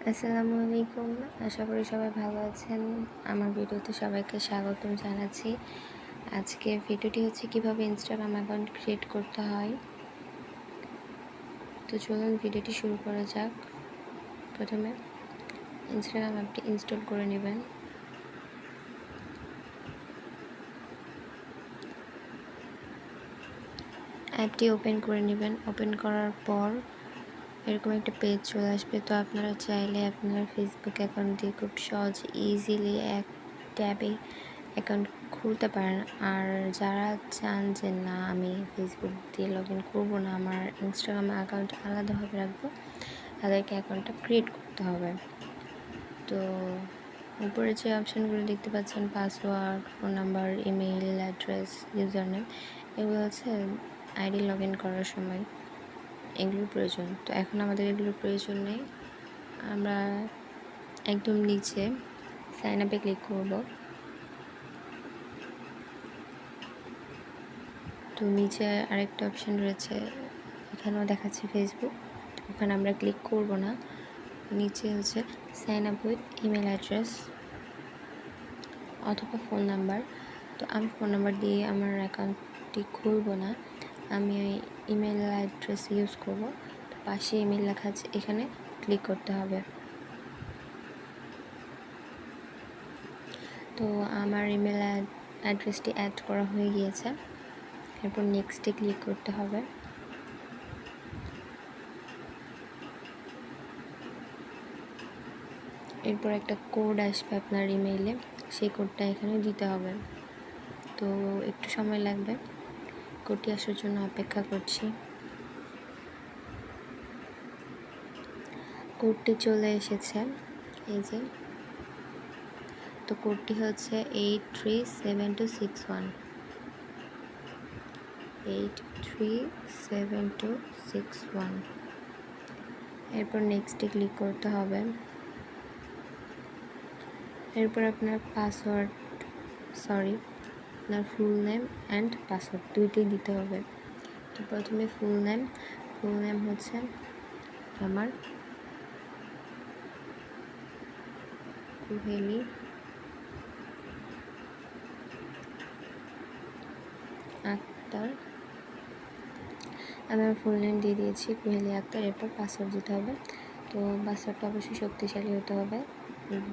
আসসালামু আলাইকুম। আশা করি সবাই ভালো আছেন। আমার ভিডিওতে সবাইকে স্বাগতম জানাচ্ছি। আজকে ভিডিওটি হচ্ছে কিভাবে ইনস্টাগ্রাম অ্যাকাউন্ট ক্রিয়েট করতে হয়। তো চলুন ভিডিওটি শুরু করা যাক। প্রথমে ইনস্টাগ্রাম অ্যাপটি ইনস্টল করে নেবেন। অ্যাপটি ওপেন করে নেবেন। ওপেন করার পর এরকম একটা পেজ চলে আসবে। তো আপনারা চাইলে আপনার ফেসবুক অ্যাকাউন্ট দিয়ে খুব সহজ ইজিলি এক ট্যাবে অ্যাকাউন্ট খুলতে পারেন। আর যারা চান যে না আমি ফেসবুক দিয়ে লগ ইন করবো না, আমার ইনস্টাগ্রাম অ্যাকাউন্ট আলাদাভাবে রাখবো, তাদেরকে অ্যাকাউন্টটা ক্রিয়েট করতে হবে। তো উপরে যে অপশানগুলো দেখতে পাচ্ছেন, password, phone number, email address, user name, এগুলো হচ্ছে আইডি লগ ইন করার সময় এগুলোর প্রয়োজন। তো এখন আমাদের এগুলোর প্রয়োজন নেই। আমরা একদম নিচে সাইন আপে ক্লিক করব। তো নিচে আরেকটা অপশান রয়েছে, এখানেও দেখাচ্ছে ফেসবুক, ওখানে আমরা ক্লিক করব না। নিচে হচ্ছে sign up with email address অথবা ফোন নাম্বার। তো আমি ফোন নাম্বার দিয়ে আমার অ্যাকাউন্টটি খুলব না, আমি ওই ইমেল অ্যাড্রেস ইউজ করব। তো পাশে ইমেল লেখা আছে, এখানে ক্লিক করতে হবে। তো আমার ইমেল অ্যাড্রেসটি অ্যাড করা হয়ে গিয়েছে। এরপর নেক্সটে ক্লিক করতে হবে। এরপর একটা কোড আসবে আপনার ইমেইলে, সেই কোডটা এখানে দিতে হবে। তো একটু সময় লাগবে, কোডটি আসার জন্য অপেক্ষা করছি। কোডটি চলে এসেছে, এই যে। তো কোডটি হচ্ছে 837261 837261। এরপর নেক্সটে ক্লিক করতে হবে। এরপর আপনার আপনার ফুল নেম অ্যান্ড পাসওয়ার্ড দুইটাই দিতে হবে। তো প্রথমে ফুল নেম হচ্ছে আমার কুহেলি আক্তার, আমি আমার ফুল নেম দিয়ে দিয়েছি কুহেলি আক্তার। এরপর পাসওয়ার্ড দিতে হবে। তো পাসওয়ার্ডটা অবশ্যই শক্তিশালী হতে হবে,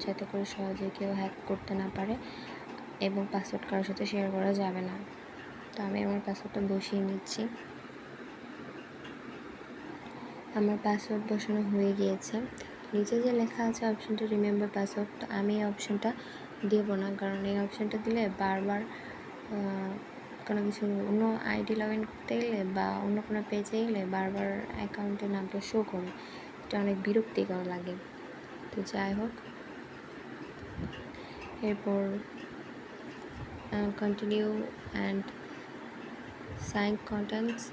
যাতে করে সহজে কেউ হ্যাক করতে না পারে, এবং পাসওয়ার্ড কারোর সাথে শেয়ার করা যাবে না। তো আমি আমার পাসওয়ার্ডটা বসিয়ে নিচ্ছি। আমার পাসওয়ার্ড বসানো হয়ে গিয়েছে। নিচে যে লেখা আছে অপশানটা রিমেম্বার পাসওয়ার্ড, আমি এই অপশানটা দেবো না, কারণ এই অপশানটা দিলে বারবার কোনো কিছু অন্য আইডি লগ ইন করতে গেলে বা অন্য কোনো পেজে গেলে বারবার অ্যাকাউন্টের নামটা শো করে, এটা অনেক বিরক্তিকর লাগে। তো যাই হোক, এরপর কন্টিনিউ অ্যান্ড সাইন কন্টেন্টস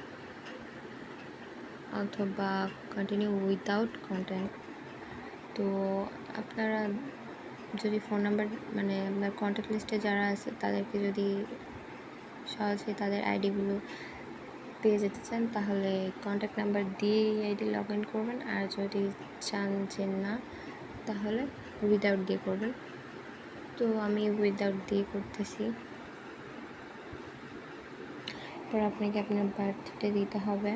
অথবা কন্টিনিউ উইদাউট কন্টেন্ট। তো আপনারা যদি ফোন নাম্বার মানে আপনার কন্ট্যাক্ট লিস্টে যারা আছে তাদেরকে যদি সহজে তাদের আইডিগুলো পেয়ে যেতে চান, তাহলে কন্ট্যাক্ট নাম্বার দিয়ে আইডি লগ ইন করবেন। আর যদি চান যে না, তাহলে উইদাউট দিয়ে করবেন। তো আমি উইদাউট দিয়ে করতেছি। পর আপনাকে আপনার বার্থডে দিতে হবে।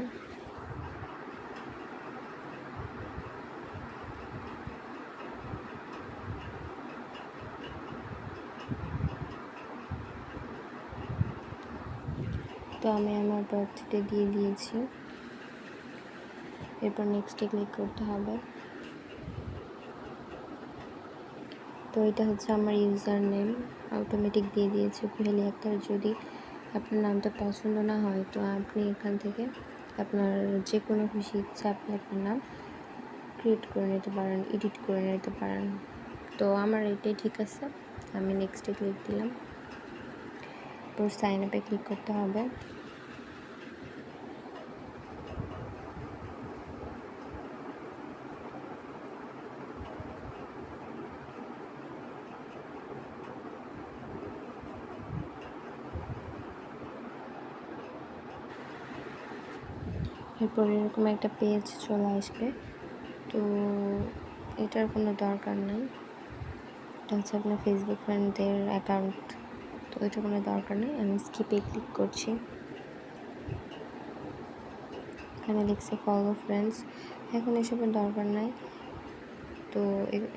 তো আমি আমার বার্থডে দিয়ে দিয়েছি। এরপর নেক্সটে ক্লিক করতে হবে। তো এটা হচ্ছে আমার ইউজার নেম, অটোমেটিক দিয়ে দিয়েছে কুহেলি আক্তার। যদি আপনার নামটা পছন্দ না হয়, তো আপনি এখান থেকে আপনার যে কোনো খুশি ইচ্ছা আপনি আপনার নাম ক্রিয়েট করে নিতে পারেন, এডিট করে নিতে পারেন। তো আমার এটাই ঠিক আছে, আমি নেক্সটে ক্লিক দিলাম। তো সাইন আপে ক্লিক করতে হবে। এরপর এরকম একটা পেজ চলে আসবে। তো এটার কোনো দরকার নেই। এটা হচ্ছে আপনার ফেসবুক ফ্রেন্ডদের অ্যাকাউন্ট, তো এটার কোনো দরকার নেই। আমি স্কিপে ক্লিক করছি। এখানে লিখছে ফলো ফ্রেন্ডস, এখন এসবের দরকার নাই, তো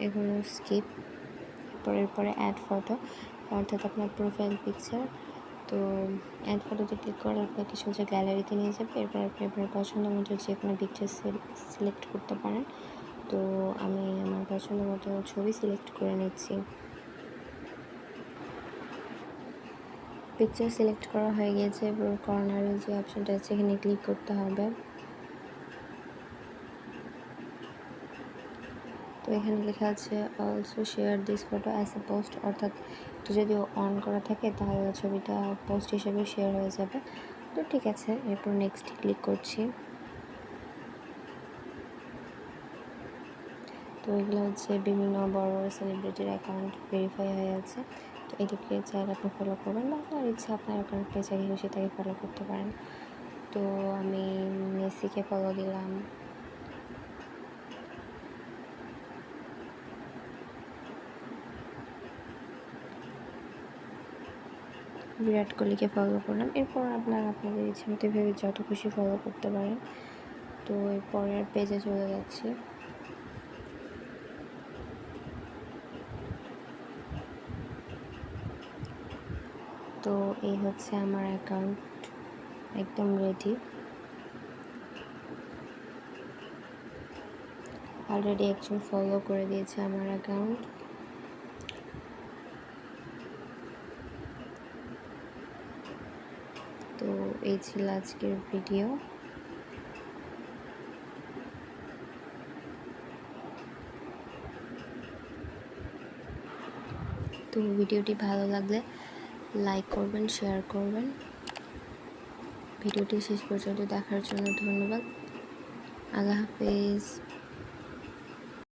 এগুলো স্কিপ। পরে অ্যাড ফটো, অর্থাৎ আপনার প্রোফাইল পিকচার। তো অ্যাড ফটোতে ক্লিক করে আপনাকে সোজা গ্যালারিতে নিয়ে যাবে। এরপর আপনি আপনার পছন্দ মতো যে কোনো পিকচার সিলেক্ট করতে পারেন। তো আমি আমার পছন্দ মতো ছবি সিলেক্ট করে নিচ্ছি। পিকচার সিলেক্ট করা হয়ে গিয়েছে। এবার কর্নারে যে অপশনটা আছে এখানে ক্লিক করতে হবে। তো এখানে লেখা আছে also share this photo as a post, অর্থাৎ একটু যদি অন করা থাকে তাহলে ছবিটা পোস্ট হিসেবে শেয়ার হয়ে যাবে। তো ঠিক আছে, এরপর নেক্সট ক্লিক করছি। তো এগুলো হচ্ছে বিভিন্ন বড় বড় সেলিব্রিটির অ্যাকাউন্ট ভেরিফাই হয়ে আছে। তো এদিকে চাইলে আপনি ফলো করবেন বা আপনার ইচ্ছা আপনার অ্যাকাউন্টে যাকে খুশি তাকে ফলো করতে পারেন। তো আমি মেসিকে ফলো দিলাম। বিরাট কোহলিকে ফলো করলাম। এরপর আপনাদের ইচ্ছে মতো ভেবে যত খুশি ফলো করতে পারেন। তো এর পরের পেজে চলে যাচ্ছি। তো এই হচ্ছে আমার অ্যাকাউন্ট, একদম রেডি। অলরেডি একজন ফলো করে দিয়েছে আমার অ্যাকাউন্ট। তো এই ছিল আজকের ভিডিও। তো ভিডিওটি ভালো লাগলে লাইক করবেন, শেয়ার করবেন। ভিডিওটি শেষ পর্যন্ত দেখার জন্য ধন্যবাদ। আল্লাহ হাফেজ।